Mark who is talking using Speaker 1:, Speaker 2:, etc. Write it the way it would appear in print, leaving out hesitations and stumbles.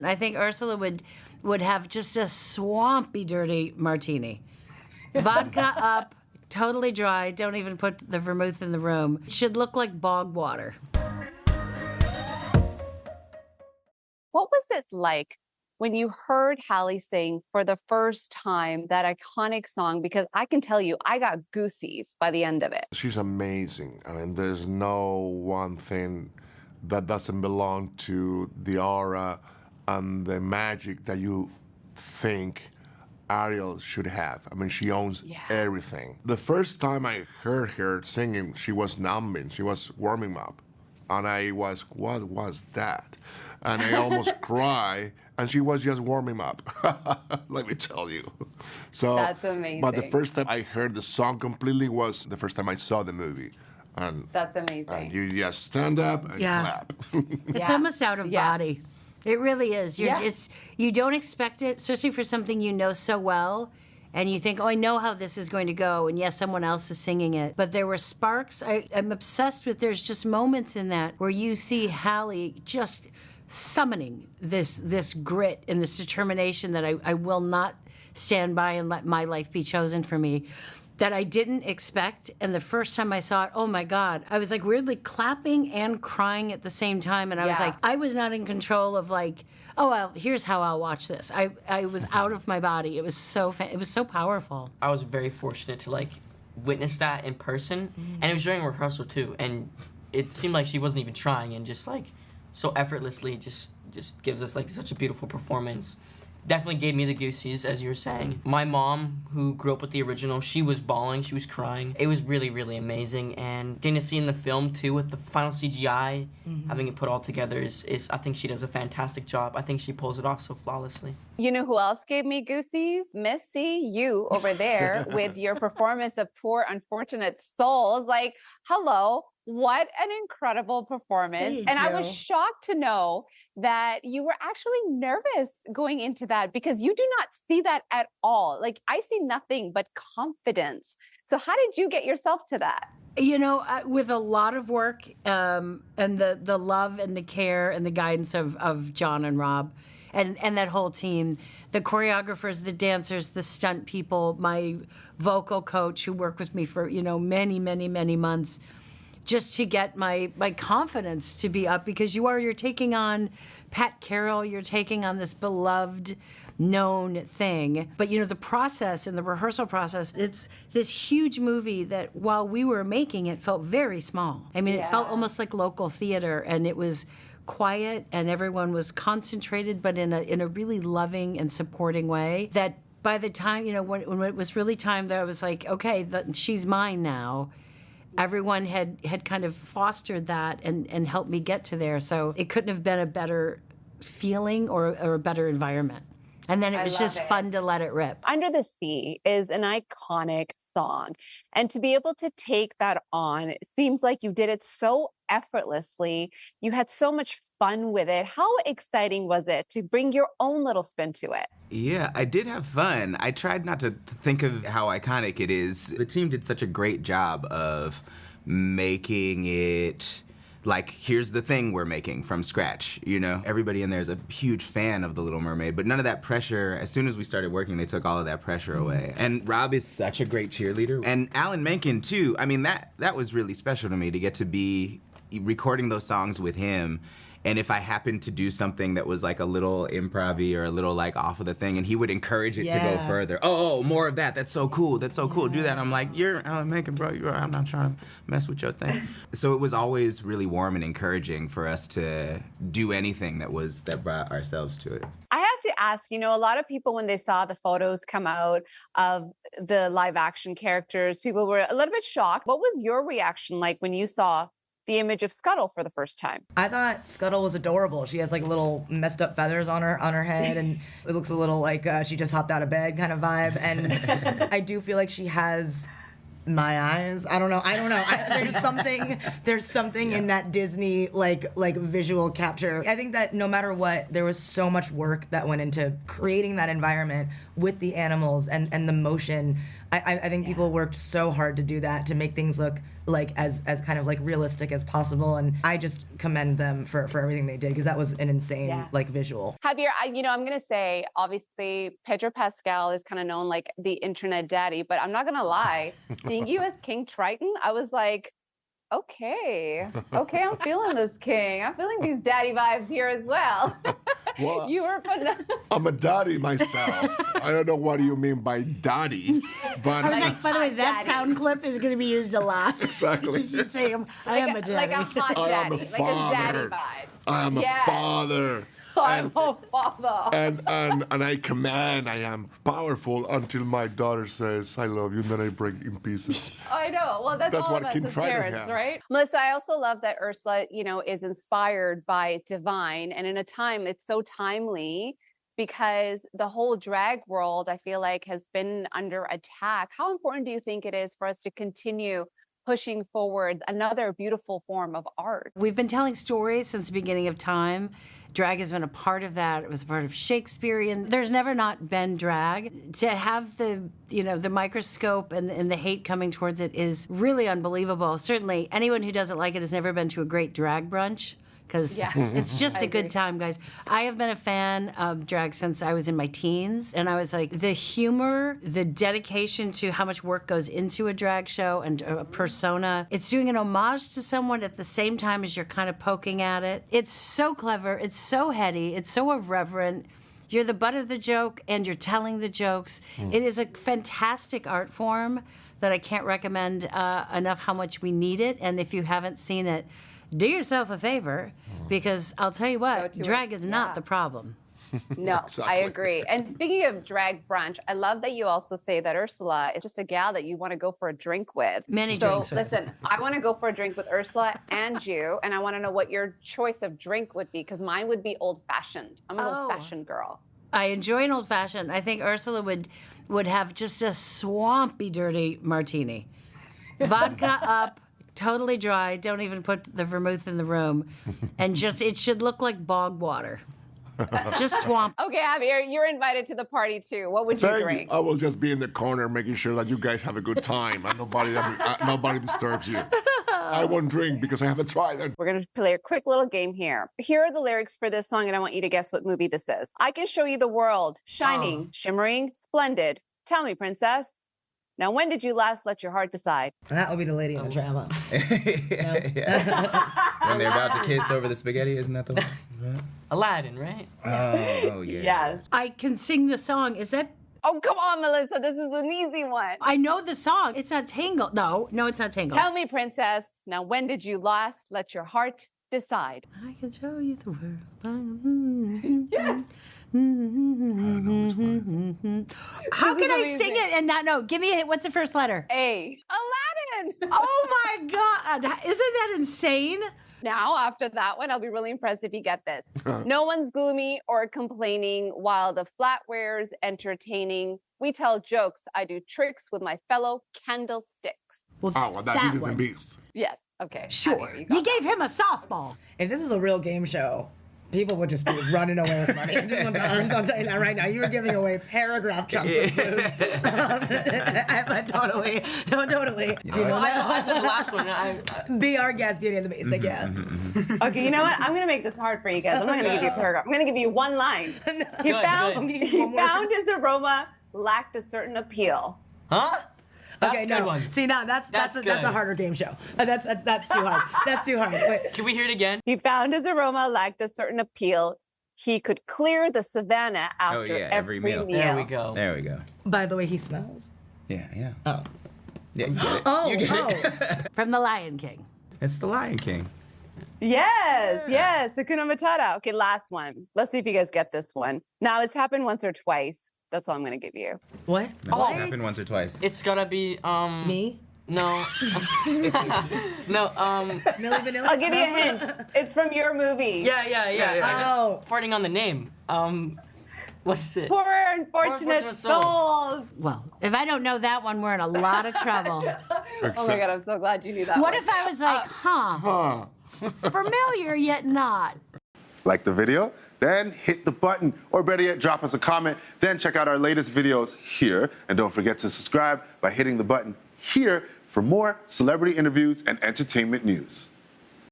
Speaker 1: I think Ursula would have just a swampy, dirty martini. Vodka up, totally dry, don't even put the vermouth in the room. It should look like bog water.
Speaker 2: What was it like when you heard Halle sing for the first time that iconic song? Because I can tell you, I got goosies by the end of it.
Speaker 3: She's amazing. I mean, there's no one thing that doesn't belong to the aura and the magic that you think Ariel should have. I mean, she owns everything. The first time I heard her singing, she was numbing, she was warming up. And I was, what was that? And I almost cried, and she was just warming up, let me tell you. So
Speaker 2: that's amazing.
Speaker 3: But the first time I heard the song completely was the first time I saw the movie. And
Speaker 2: that's amazing.
Speaker 3: And you just stand up and clap.
Speaker 1: It's almost out of body. It really is. You don't expect it, especially for something you know so well. And you think, oh, I know how this is going to go. And yes, someone else is singing it. But there were sparks. I'm obsessed with, there's just moments in that where you see Halle just summoning this grit and this determination that I will not stand by and let my life be chosen for me, that I didn't expect. And the first time I saw it, oh my God, I was like weirdly clapping and crying at the same time. And I was like, I was not in control of like, oh, well, here's how I'll watch this. I was out of my body. It was so powerful.
Speaker 4: I was very fortunate to like witness that in person, and it was during rehearsal too. And it seemed like she wasn't even trying, and just like so effortlessly just gives us like such a beautiful performance. Definitely gave me the goosies, as you were saying. My mom, who grew up with the original, she was bawling, she was crying. It was really, really amazing. And getting to see in the film, too, with the final CGI, having it put all together is I think she does a fantastic job. I think she pulls it off so flawlessly.
Speaker 2: You know who else gave me goosies? Missy, you over there with your performance of Poor Unfortunate Souls. Like, hello. What an incredible performance. And I was shocked to know that you were actually nervous going into that, because you do not see that at all. Like, I see nothing but confidence. So how did you get yourself to that?
Speaker 1: You know, with a lot of work and the love and the care and the guidance of John and Rob and that whole team, the choreographers, the dancers, the stunt people, my vocal coach who worked with me for, many, many, many months, just to get my confidence to be up, because you're taking on Pat Carroll, you're taking on this beloved, known thing. But the process and the rehearsal process, it's this huge movie that while we were making it felt very small. I mean, it felt almost like local theater, and it was quiet and everyone was concentrated, but in a really loving and supporting way, that by the time, when it was really time that I was like, okay, she's mine now, everyone had kind of fostered that and helped me get to there. So it couldn't have been a better feeling or a better environment. And then it was just fun to let it rip.
Speaker 2: Under the Sea is an iconic song. And to be able to take that on, it seems like you did it so effortlessly. You had so much fun with it. How exciting was it to bring your own little spin to it?
Speaker 5: Yeah, I did have fun. I tried not to think of how iconic it is. The team did such a great job of making it like, here's the thing we're making from scratch, Everybody in there is a huge fan of The Little Mermaid, but none of that pressure, as soon as we started working, they took all of that pressure away. And Rob is such a great cheerleader. And Alan Menken, too. I mean, that was really special to me, to get to be recording those songs with him. And if I happened to do something that was like a little improv-y or a little like off of the thing, and he would encourage it to go further. Oh, more of that. That's so cool. That's so cool. Do that. I'm like, you're Alan Menken, bro. I'm not trying to mess with your thing. So it was always really warm and encouraging for us to do anything that brought ourselves to it.
Speaker 2: I have to ask, a lot of people, when they saw the photos come out of the live action characters, people were a little bit shocked. What was your reaction like when you saw the image of Scuttle for the first time?
Speaker 6: I thought Scuttle was adorable. She has like little messed up feathers on her head, and it looks a little like she just hopped out of bed kind of vibe. And I do feel like she has my eyes. I don't know. There's something in that Disney like visual capture. I think that no matter what, there was so much work that went into creating that environment with the animals and the motion I think people worked so hard to do that, to make things look like as kind of like realistic as possible, and I just commend them for everything they did, because that was an insane like visual.
Speaker 2: Javier, I'm gonna say, obviously Pedro Pascal is kind of known like the internet daddy, but I'm not gonna lie, seeing you as King Triton, I was like, okay, I'm feeling this, King. I'm feeling these daddy vibes here as well.
Speaker 3: Well,
Speaker 2: You were putting
Speaker 3: I'm a daddy myself. I don't know what you mean by daddy, but
Speaker 1: I was like, by the way, that
Speaker 2: daddy.
Speaker 1: sound clip is going to be used a lot.
Speaker 3: Exactly.
Speaker 1: You should say, I am a daddy.
Speaker 2: like a hot
Speaker 3: I am
Speaker 2: daddy,
Speaker 3: a
Speaker 2: like a daddy
Speaker 3: father.
Speaker 2: vibe.
Speaker 3: I am a
Speaker 2: Yes.
Speaker 3: father.
Speaker 2: I'm a father.
Speaker 3: And I command, I am powerful until my daughter says, I love you, and then I break in pieces.
Speaker 2: I know. Well, that's all
Speaker 3: what
Speaker 2: of us
Speaker 3: King
Speaker 2: as
Speaker 3: Triton
Speaker 2: parents,
Speaker 3: has.
Speaker 2: right? Melissa, I also love that Ursula, is inspired by Divine, and in a time it's so timely because the whole drag world, I feel like, has been under attack. How important do you think it is for us to continue pushing forward another beautiful form of art?
Speaker 1: We've been telling stories since the beginning of time. Drag has been a part of that. It was a part of Shakespearean. There's never not been drag. To have the microscope and the hate coming towards it is really unbelievable. Certainly, anyone who doesn't like it has never been to a great drag brunch, because it's just a good time, guys. I have been a fan of drag since I was in my teens, and I was like, the humor, the dedication to how much work goes into a drag show and a persona, it's doing an homage to someone at the same time as you're kind of poking at it. It's so clever, it's so heady, it's so irreverent. You're the butt of the joke, and you're telling the jokes. It is a fantastic art form that I can't recommend enough how much we need it, and if you haven't seen it, do yourself a favor, because I'll tell you what, drag is not the problem.
Speaker 2: No,
Speaker 3: Exactly.
Speaker 2: I agree. And speaking of drag brunch, I love that you also say that Ursula is just a gal that you want to go for a drink with.
Speaker 1: Many
Speaker 2: so
Speaker 1: drinks with.
Speaker 2: listen, I want to go for a drink with Ursula and you, and I want to know what your choice of drink would be, because mine would be old-fashioned. I'm an old-fashioned girl.
Speaker 1: I enjoy an old-fashioned. I think Ursula would have just a swampy, dirty martini. Vodka up, totally dry, don't even put the vermouth in the room, and just, it should look like bog water. Just swamp.
Speaker 2: Okay, Javier, you're invited to the party too. What would you
Speaker 3: Thank
Speaker 2: drink?
Speaker 3: you. I will just be in the corner making sure that you guys have a good time and nobody disturbs you. I won't drink because I haven't tried it.
Speaker 2: We're going to play a quick little game here. Here are the lyrics for this song, and I want you to guess what movie this is. I can show you the world, shining, shimmering, splendid. Tell me, princess. Now, when did you last let your heart decide?
Speaker 6: That would be the lady in the drama.
Speaker 5: When they're about to kiss over the spaghetti, isn't that the one?
Speaker 4: Aladdin, right?
Speaker 5: Oh, yeah.
Speaker 2: Yes.
Speaker 1: I can sing the song. Is that?
Speaker 2: Oh, come on, Melissa. This is an easy one.
Speaker 1: I know the song. It's not Tangled. No, it's not Tangled.
Speaker 2: Tell me, princess. Now, when did you last let your heart decide?
Speaker 1: I can show you the world.
Speaker 2: Yes.
Speaker 1: How
Speaker 2: This
Speaker 1: can
Speaker 2: is
Speaker 1: I sing
Speaker 2: amazing.
Speaker 1: it and not know? Give me a hit. What's the first letter?
Speaker 2: A. Aladdin.
Speaker 1: Oh my God. Isn't that insane?
Speaker 2: Now, after that one, I'll be really impressed if you get this. No one's gloomy or complaining while the flatware's entertaining. We tell jokes. I do tricks with my fellow candlesticks.
Speaker 3: Oh, well, that Beauty and the Beast.
Speaker 2: Yes. Okay.
Speaker 1: Sure.
Speaker 2: Javier,
Speaker 1: You gave him a softball.
Speaker 6: If this was a real game show, people would just be running away with money. I'm telling you that right now. You were giving away paragraph chunks of clues. Totally.
Speaker 4: I said the last one.
Speaker 6: Be our guest, Beauty and the Beast. Like, yeah.
Speaker 2: Okay, you know what? I'm going to make this hard for you guys. I'm not going to give you a paragraph. I'm going to give you one line. He found his aroma lacked a certain appeal.
Speaker 4: Huh? That's
Speaker 6: Okay,
Speaker 4: a good
Speaker 6: no.
Speaker 4: one.
Speaker 6: See, now that's
Speaker 4: That's
Speaker 6: a harder game show. That's too hard. That's too hard. Wait.
Speaker 4: Can we hear it again?
Speaker 2: He found his aroma lacked a certain appeal. He could clear the savannah after every meal.
Speaker 4: There we go.
Speaker 5: There we go.
Speaker 6: By the way, he smells.
Speaker 5: Yeah.
Speaker 6: Oh.
Speaker 5: Yeah, you get it.
Speaker 6: Oh.
Speaker 5: You get it.
Speaker 1: From The Lion King.
Speaker 5: It's the Lion King.
Speaker 2: Yes. Hakuna Matata. Okay, last one. Let's see if you guys get this one. Now, it's happened once or twice. That's all I'm going to give you.
Speaker 6: What?
Speaker 5: No, it happened once or twice.
Speaker 4: It's gotta be
Speaker 6: Me?
Speaker 4: No. No.
Speaker 6: Milli Vanilli?
Speaker 2: I'll give you a hint. It's from your movie.
Speaker 4: Yeah. I
Speaker 6: Oh.
Speaker 4: just farting on the name. What is it?
Speaker 2: Poor unfortunate
Speaker 4: Unfortunate Souls.
Speaker 2: souls.
Speaker 1: Well, if I don't know that one, we're in a lot of trouble.
Speaker 2: Oh my God, I'm so glad you knew that
Speaker 1: What
Speaker 2: one.
Speaker 1: if I was like, huh? Familiar yet not?
Speaker 7: Like the video? Then hit the button, or better yet, drop us a comment. Then check out our latest videos here. And don't forget to subscribe by hitting the button here for more celebrity interviews and entertainment news.